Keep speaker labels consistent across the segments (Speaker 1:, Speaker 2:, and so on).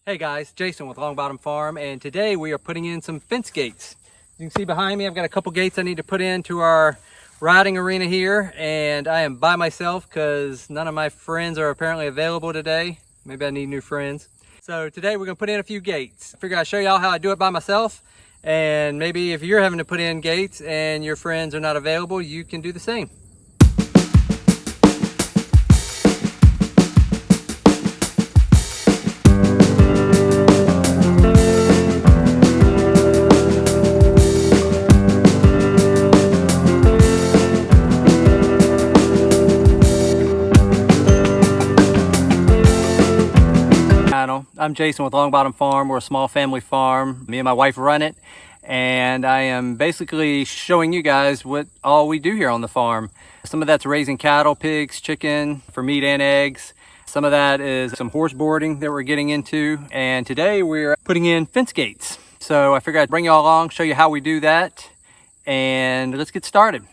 Speaker 1: Hey guys, Jason with Long Bottom Farm, and today we are putting in some fence gates. You can see behind me I've got a couple gates I need to put into our riding arena here, and I am by myself because none of my friends are apparently available today. Maybe I need new friends. So today we're going to put in a few gates. I figure I'll show y'all how I do it by myself, and maybe if you're having to put in gates and your friends are not available, you can do the same. I'm Jason with Long Bottom Farm. We're a small family farm. Me and my wife run it, and I am basically showing you guys what all we do here on the farm. Some of that's raising cattle, pigs, chicken for meat and eggs. Some of that is some horse boarding that we're getting into, and today we're putting in fence gates. So I figured I'd bring you all along, show you how we do that, and let's get started.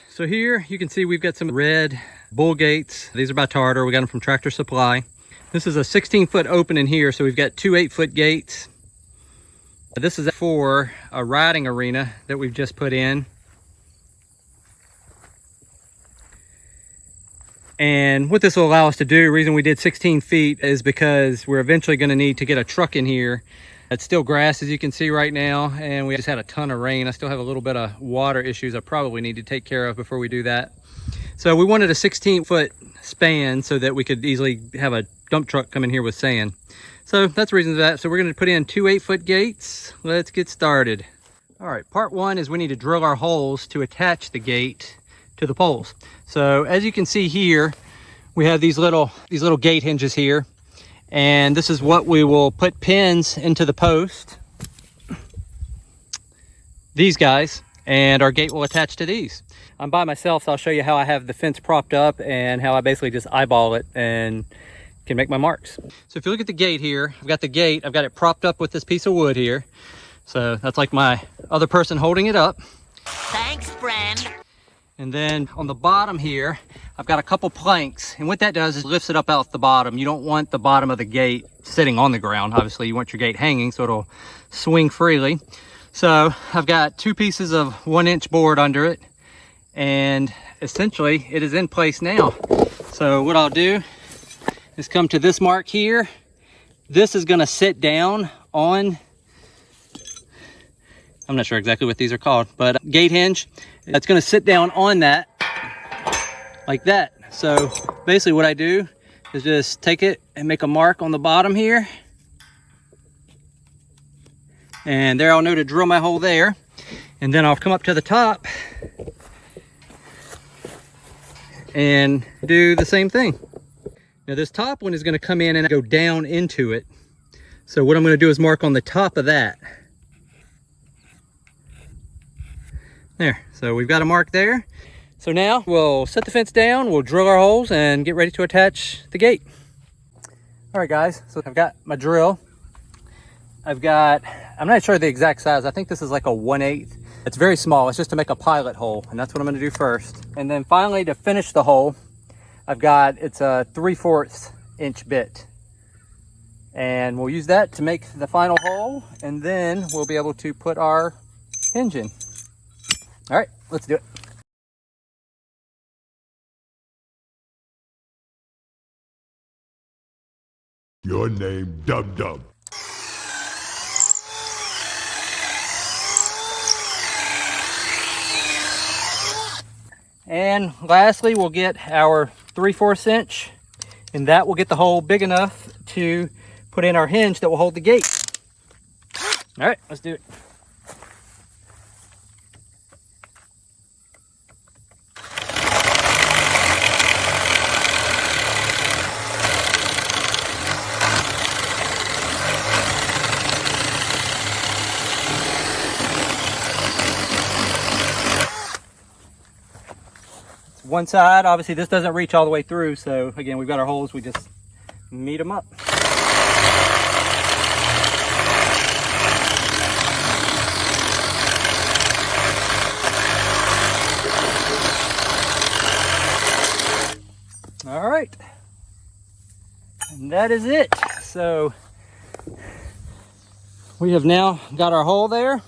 Speaker 1: So here you can see we've got some red bull gates. These are by Tartar. We got them from Tractor Supply. This is a 16-foot opening here, so we've got two 8-foot gates. This is for a riding arena that we've just put in. And what this will allow us to do, the reason we did 16 feet is because we're eventually going to need to get a truck in here. It's still grass, as you can see right now, and we just had a ton of rain. I still have a little bit of water issues I probably need to take care of before we do that. So we wanted a 16-foot span so that we could easily have a dump truck come in here with sand. So that's the reason for that. So we're going to put in two 8-foot gates. Let's get started. All right, part one is we need to drill our holes to attach the gate to the poles. So as you can see here, we have these little gate hinges here, and this is what we will put pins into the post, these guys, and our gate will attach to these. I'm by myself, so I'll show you how I have the fence propped up and how I basically just eyeball it and can make my marks. So if you look at the gate here, I've got it propped up with this piece of wood here. So that's like my other person holding it up.
Speaker 2: Thanks, friend.
Speaker 1: And then on the bottom here, I've got a couple planks. And what that does is lifts it up out the bottom. You don't want the bottom of the gate sitting on the ground. Obviously, you want your gate hanging so it'll swing freely. So I've got two pieces of 1-inch board under it. And essentially, it is in place now. So what I'll do is come to this mark here. This is gonna sit down on, I'm not sure exactly what these are called, but gate hinge. It's gonna sit down on that, like that. So basically what I do is just take it and make a mark on the bottom here. And there I'll know to drill my hole there. And then I'll come up to the top and do the same thing. Now this top one is going to come in and go down into it. So what I'm going to do is mark on the top of that. There, so we've got a mark there. So now we'll set the fence down, we'll drill our holes and get ready to attach the gate. All right guys, so I've got my drill. I'm not sure the exact size. I think this is like a 1/8. It's very small, it's just to make a pilot hole, and that's what I'm going to do first. And then finally, to finish the hole, it's a 3/4 inch bit. And we'll use that to make the final hole, and then we'll be able to put our hinge in. All right, let's do it.
Speaker 3: Your name, Dum Dum.
Speaker 1: And lastly, we'll get our 3/4 inch, and that will get the hole big enough to put in our hinge that will hold the gate. All right, let's do it. One side, obviously this doesn't reach all the way through, so again, we've got our holes, we just meet them up. All right, and that is it. So we have now got our hole there.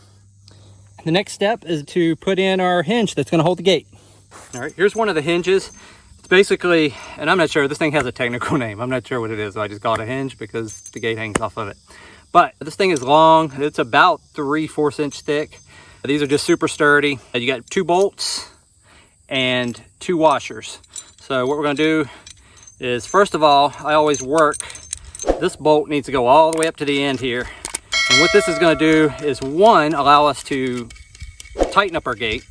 Speaker 1: The next step is to put in our hinge that's going to hold the gate. All right, here's one of the hinges. It's basically, and I'm not sure, this thing has a technical name. I'm not sure what it is. I just call it a hinge because the gate hangs off of it. But this thing is long. It's about 3/4 inch thick. These are just super sturdy. You got 2 bolts and 2 washers. So what we're going to do is, first of all, I always work, this bolt needs to go all the way up to the end here. And what this is going to do is, one, allow us to tighten up our gate.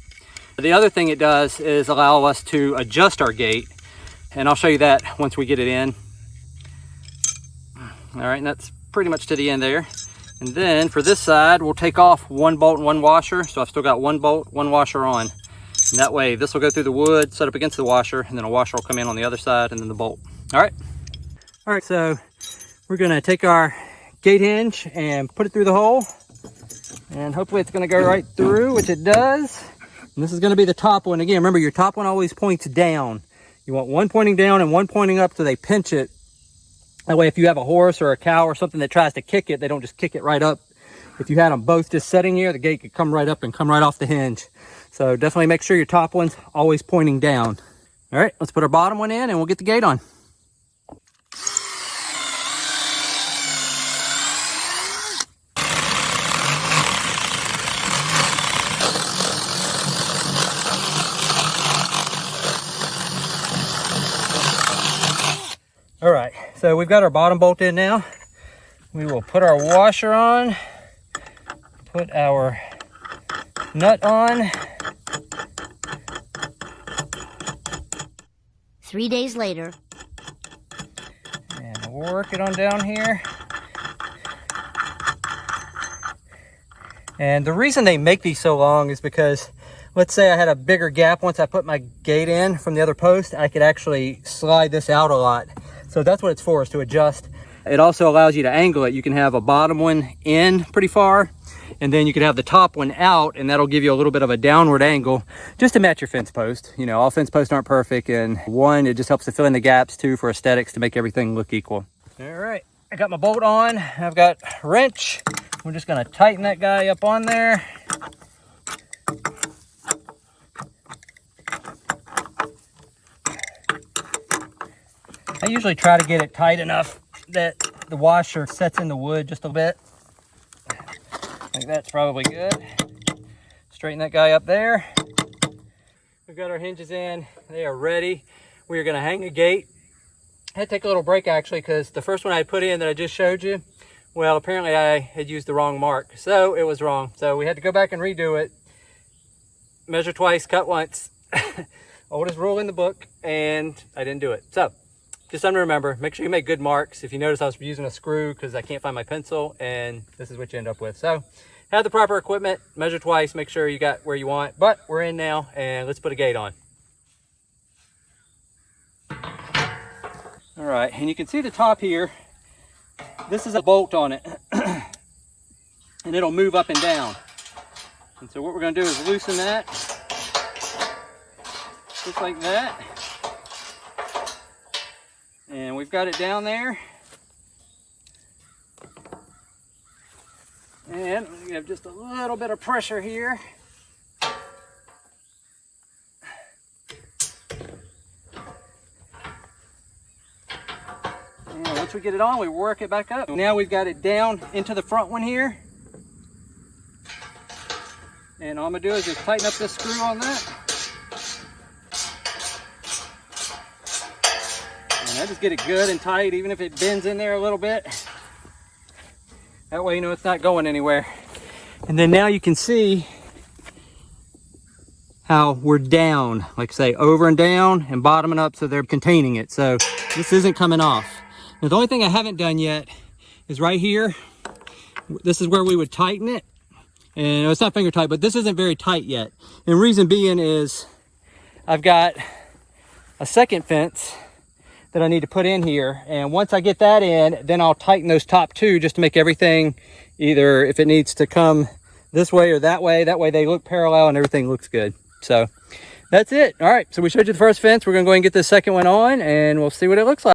Speaker 1: The other thing it does is allow us to adjust our gate. And I'll show you that once we get it in. All right, and that's pretty much to the end there. And then for this side, we'll take off 1 bolt and 1 washer. So I've still got 1 bolt, 1 washer on. And that way this will go through the wood, set up against the washer, and then a washer will come in on the other side, and then the bolt. All right, so we're gonna take our gate hinge and put it through the hole. And hopefully it's gonna go right through, which it does. And this is gonna be the top one. Again, remember, your top one always points down. You want one pointing down and one pointing up so they pinch it. That way, if you have a horse or a cow or something that tries to kick it, they don't just kick it right up. If you had them both just sitting here, the gate could come right up and come right off the hinge. So definitely make sure your top one's always pointing down. All right, let's put our bottom one in and we'll get the gate on. All right, so we've got our bottom bolt in now. We will put our washer on, put our nut on.
Speaker 2: 3 days later.
Speaker 1: And work it on down here. And the reason they make these so long is because, let's say I had a bigger gap once I put my gate in from the other post, I could actually slide this out a lot. So that's what it's for, is to adjust. It also allows you to angle it. You can have a bottom one in pretty far, and then you can have the top one out, and that'll give you a little bit of a downward angle just to match your fence post. You know, all fence posts aren't perfect, and one, it just helps to fill in the gaps, two, for aesthetics, to make everything look equal. All right, I got my bolt on. I've got a wrench. We're just gonna tighten that guy up on there. I usually try to get it tight enough that the washer sets in the wood just a bit. I think that's probably good. Straighten that guy up there. We've got our hinges in. They are ready. We are going to hang a gate. I had to take a little break actually, because the first one I put in that I just showed you, well, apparently I had used the wrong mark. So it was wrong. So we had to go back and redo it. Measure twice, cut once. Oldest rule in the book, and I didn't do it. So just something to remember, make sure you make good marks. If you notice, I was using a screw because I can't find my pencil, and this is what you end up with. So have the proper equipment, measure twice, make sure you got where you want. But we're in now, and let's put a gate on. All right, and you can see the top here. This is a bolt on it, and it'll move up and down. And so what we're gonna do is loosen that, just like that. And we've got it down there. And we have just a little bit of pressure here. And once we get it on, we work it back up. Now we've got it down into the front one here. And all I'm gonna do is just tighten up this screw on that. And I just get it good and tight, even if it bends in there a little bit. That way you know it's not going anywhere. And then now you can see how we're down, like I say, over and down and bottoming up, so they're containing it. So this isn't coming off. Now the only thing I haven't done yet is right here. This is where we would tighten it. And it's not finger tight, but this isn't very tight yet. And the reason being is I've got a second fence that I need to put in here. And once I get that in, then I'll tighten those top two just to make everything, either if it needs to come this way or that way they look parallel and everything looks good. So that's it. All right, so we showed you the first fence. We're gonna go ahead and get the second one on, and we'll see what it looks like.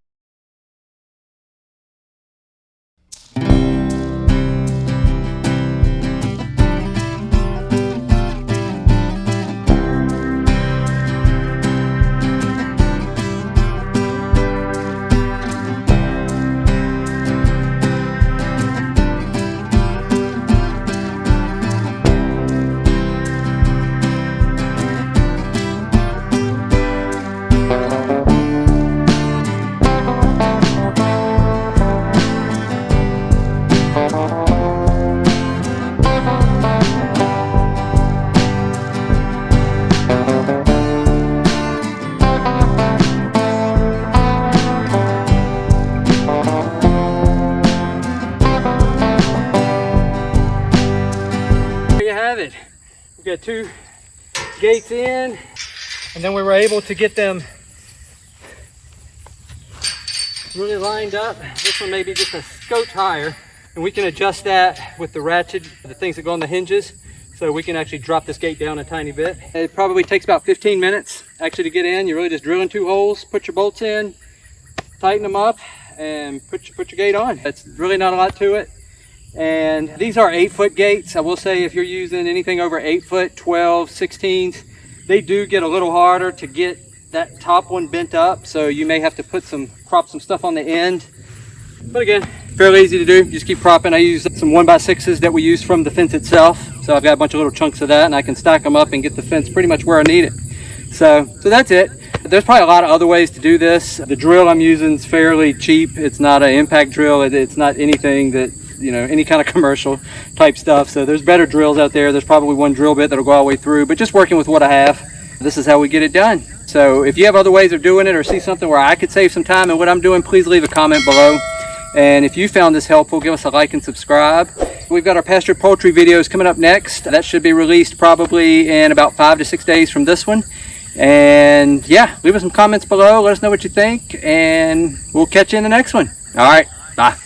Speaker 1: We had 2 gates in, and then we were able to get them really lined up. This one may be just a scotch higher, and we can adjust that with the ratchet, the things that go on the hinges, so we can actually drop this gate down a tiny bit. It probably takes about 15 minutes actually to get in. You're really just drilling 2 holes, put your bolts in, tighten them up, and put your gate on. It's really not a lot to it. And these are 8-foot gates. I will say if you're using anything over 8 foot, 12, 16s, they do get a little harder to get that top one bent up. So you may have to crop some stuff on the end. But again, fairly easy to do. Just keep cropping. I use some 1x6s that we use from the fence itself. So I've got a bunch of little chunks of that, and I can stack them up and get the fence pretty much where I need it. So that's it. There's probably a lot of other ways to do this. The drill I'm using is fairly cheap. It's not an impact drill. It's not anything that, you know, any kind of commercial type stuff. So there's better drills out there. There's probably one drill bit that'll go all the way through, but just working with what I have, this is how we get it done. So if you have other ways of doing it or see something where I could save some time in what I'm doing, please leave a comment below. And if you found this helpful, give us a like and subscribe. We've got our pasture poultry videos coming up next. That should be released probably in about 5 to 6 days from this one. And yeah, leave us some comments below. Let us know what you think, and we'll catch you in the next one. All right, bye.